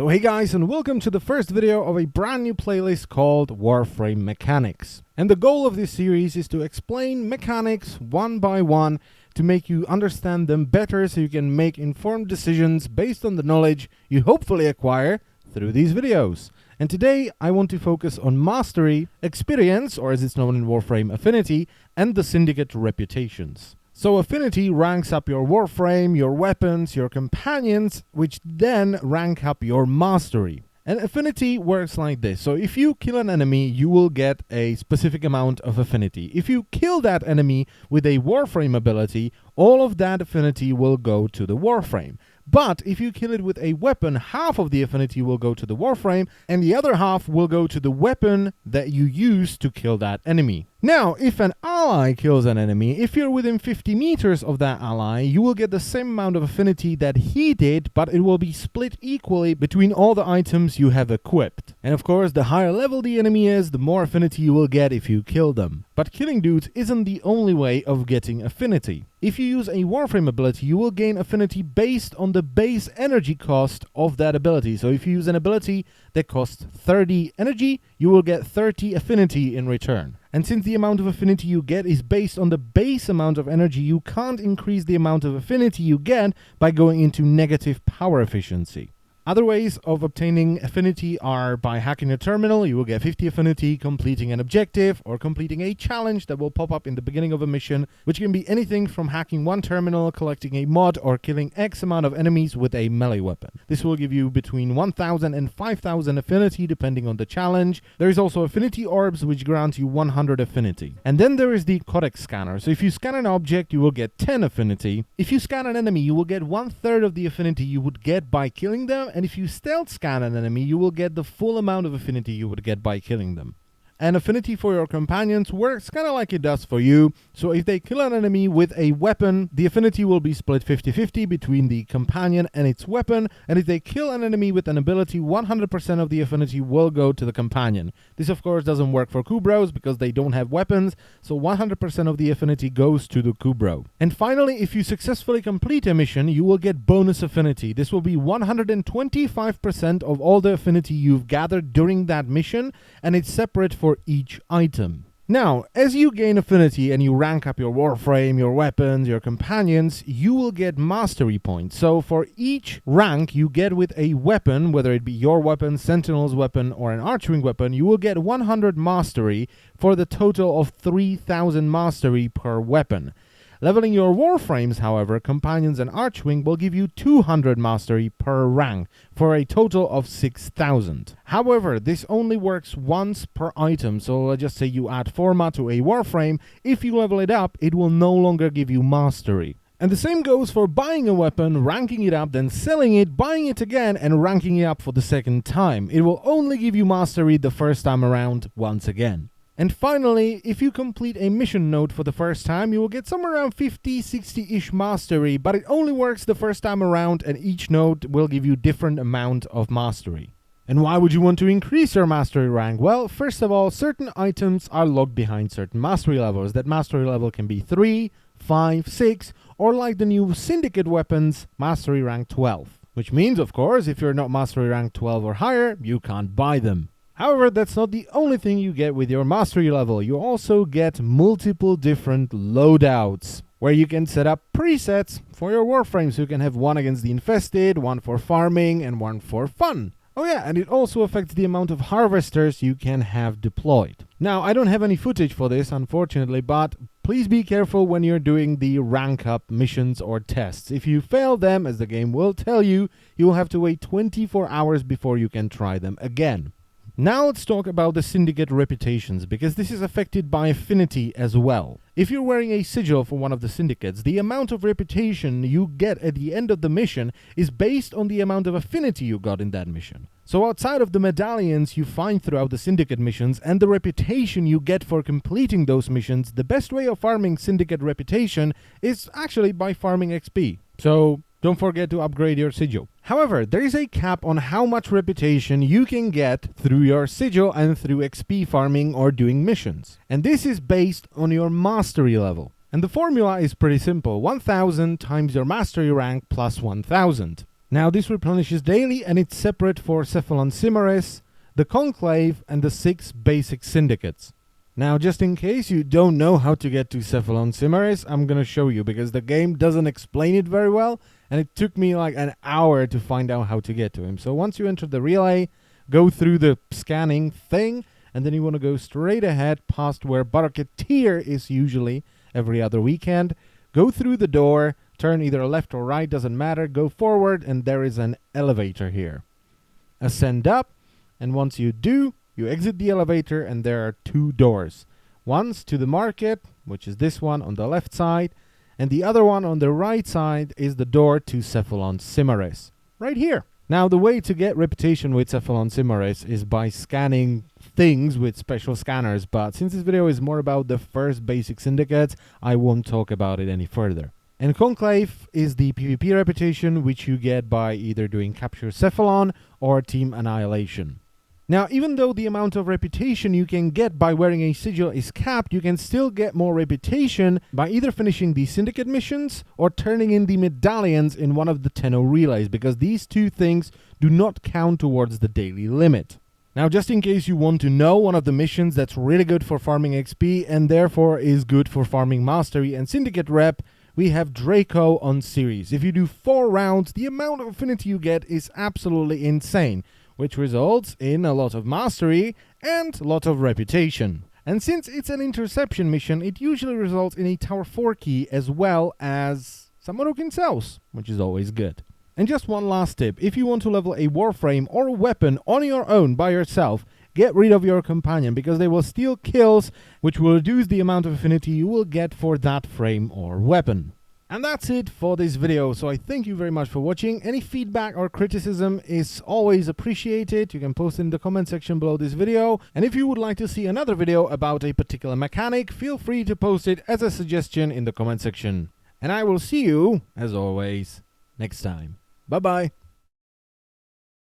So hey guys, and welcome to the first video of a brand new playlist called Warframe Mechanics. And the goal of this series is to explain mechanics one by one to make you understand them better so you can make informed decisions based on the knowledge you hopefully acquire through these videos. And today I want to focus on Mastery, Experience, or as it's known in Warframe, Affinity, and the Syndicate Reputations. So Affinity ranks up your Warframe, your weapons, your companions, which then rank up your Mastery. And Affinity works like this. So if you kill an enemy, you will get a specific amount of Affinity. If you kill that enemy with a Warframe ability, all of that Affinity will go to the Warframe. But if you kill it with a weapon, half of the Affinity will go to the Warframe, and the other half will go to the weapon that you use to kill that enemy. Now, if an ally kills an enemy, if you're within 50 meters of that ally, you will get the same amount of Affinity that he did, but it will be split equally between all the items you have equipped. And of course, the higher level the enemy is, the more Affinity you will get if you kill them. But killing dudes isn't the only way of getting Affinity. If you use a Warframe ability, you will gain Affinity based on the base energy cost of that ability. So if you use an ability that costs 30 energy, you will get 30 Affinity in return. And since the amount of Affinity you get is based on the base amount of energy, you can't increase the amount of Affinity you get by going into negative power efficiency. Other ways of obtaining Affinity are by hacking a terminal. You will get 50 Affinity, completing an objective, or completing a challenge that will pop up in the beginning of a mission, which can be anything from hacking one terminal, collecting a mod, or killing X amount of enemies with a melee weapon. This will give you between 1000 and 5000 Affinity depending on the challenge. There is also Affinity Orbs, which grant you 100 Affinity. And then there is the Codex Scanner. So if you scan an object, you will get 10 Affinity. If you scan an enemy, you will get 1/3 of the Affinity you would get by killing them. And if you stealth scan an enemy, you will get the full amount of Affinity you would get by killing them. And Affinity for your companions works kind of like it does for you. So if they kill an enemy with a weapon, the Affinity will be split 50-50 between the companion and its weapon. And if they kill an enemy with an ability, 100% of the Affinity will go to the companion. This of course doesn't work for Kubros because they don't have weapons. So 100% of the Affinity goes to the Kubro. And finally, if you successfully complete a mission, you will get bonus Affinity. This will be 125% of all the Affinity you've gathered during that mission. And it's separate for each item. Now, as you gain Affinity and you rank up your Warframe, your weapons, your companions, you will get Mastery points. So for each rank you get with a weapon, whether it be your weapon, Sentinel's weapon, or an Archwing weapon, you will get 100 Mastery for the total of 3000 Mastery per weapon. Leveling your Warframes, however, Companions and Archwing will give you 200 Mastery per rank, for a total of 6000. However, this only works once per item, so let's just say you add Forma to a Warframe, if you level it up, it will no longer give you Mastery. And the same goes for buying a weapon, ranking it up, then selling it, buying it again, and ranking it up for the second time. It will only give you Mastery the first time around once again. And finally, if you complete a mission node for the first time, you will get somewhere around 50-60-ish Mastery, but it only works the first time around and each node will give you different amount of Mastery. And why would you want to increase your Mastery rank? Well, first of all, certain items are locked behind certain Mastery levels. That Mastery level can be 3, 5, 6, or like the new Syndicate weapons, Mastery rank 12. Which means, of course, if you're not Mastery rank 12 or higher, you can't buy them. However, that's not the only thing you get with your Mastery level. You also get multiple different loadouts, where you can set up presets for your Warframes. So you can have one against the Infested, one for farming, and one for fun. Oh yeah, and it also affects the amount of harvesters you can have deployed. Now, I don't have any footage for this, unfortunately, but please be careful when you're doing the rank up missions or tests. If you fail them, as the game will tell you, you will have to wait 24 hours before you can try them again. Now let's talk about the Syndicate Reputations, because this is affected by Affinity as well. If you're wearing a sigil for one of the Syndicates, the amount of reputation you get at the end of the mission is based on the amount of Affinity you got in that mission. So outside of the medallions you find throughout the Syndicate missions and the reputation you get for completing those missions, the best way of farming Syndicate Reputation is actually by farming XP. So don't forget to upgrade your sigil. However, there is a cap on how much reputation you can get through your sigil and through XP farming or doing missions. And this is based on your Mastery level. And the formula is pretty simple. 1000 times your Mastery rank plus 1000. Now this replenishes daily and it's separate for Cephalon Cimaris, the Conclave and the 6 basic syndicates. Now just in case you don't know how to get to Cephalon Cimaris, I'm gonna show you because the game doesn't explain it very well and it took me like an hour to find out how to get to him. So once you enter the relay, go through the scanning thing and then you want to go straight ahead past where Barketeer is usually every other weekend. Go through the door, turn either left or right, doesn't matter, go forward and there is an elevator here. Ascend up and once you do, you exit the elevator and there are 2 doors. One's to the market, which is this one on the left side, and the other one on the right side is the door to Cephalon Cimaris, right here. Now the way to get reputation with Cephalon Cimaris is by scanning things with special scanners, but since this video is more about the first basic syndicates, I won't talk about it any further. And Conclave is the PvP reputation which you get by either doing Capture Cephalon or Team Annihilation. Now, even though the amount of reputation you can get by wearing a sigil is capped, you can still get more reputation by either finishing the syndicate missions or turning in the medallions in one of the 10-0 relays, because these 2 things do not count towards the daily limit. Now, just in case you want to know, one of the missions that's really good for farming XP and therefore is good for farming mastery and syndicate rep, we have Draco on series. If you do 4 rounds, the amount of affinity you get is absolutely insane, which results in a lot of mastery and a lot of reputation. And since it's an interception mission, it usually results in a Tower 4 key as well as someone who can cells, which is always good. And just one last tip, if you want to level a Warframe or a weapon on your own by yourself, get rid of your companion because they will steal kills, which will reduce the amount of affinity you will get for that frame or weapon. And that's it for this video, so I thank you very much for watching. Any feedback or criticism is always appreciated. You can post it in the comment section below this video. And if you would like to see another video about a particular mechanic, feel free to post it as a suggestion in the comment section. And I will see you, as always, next time. Bye-bye.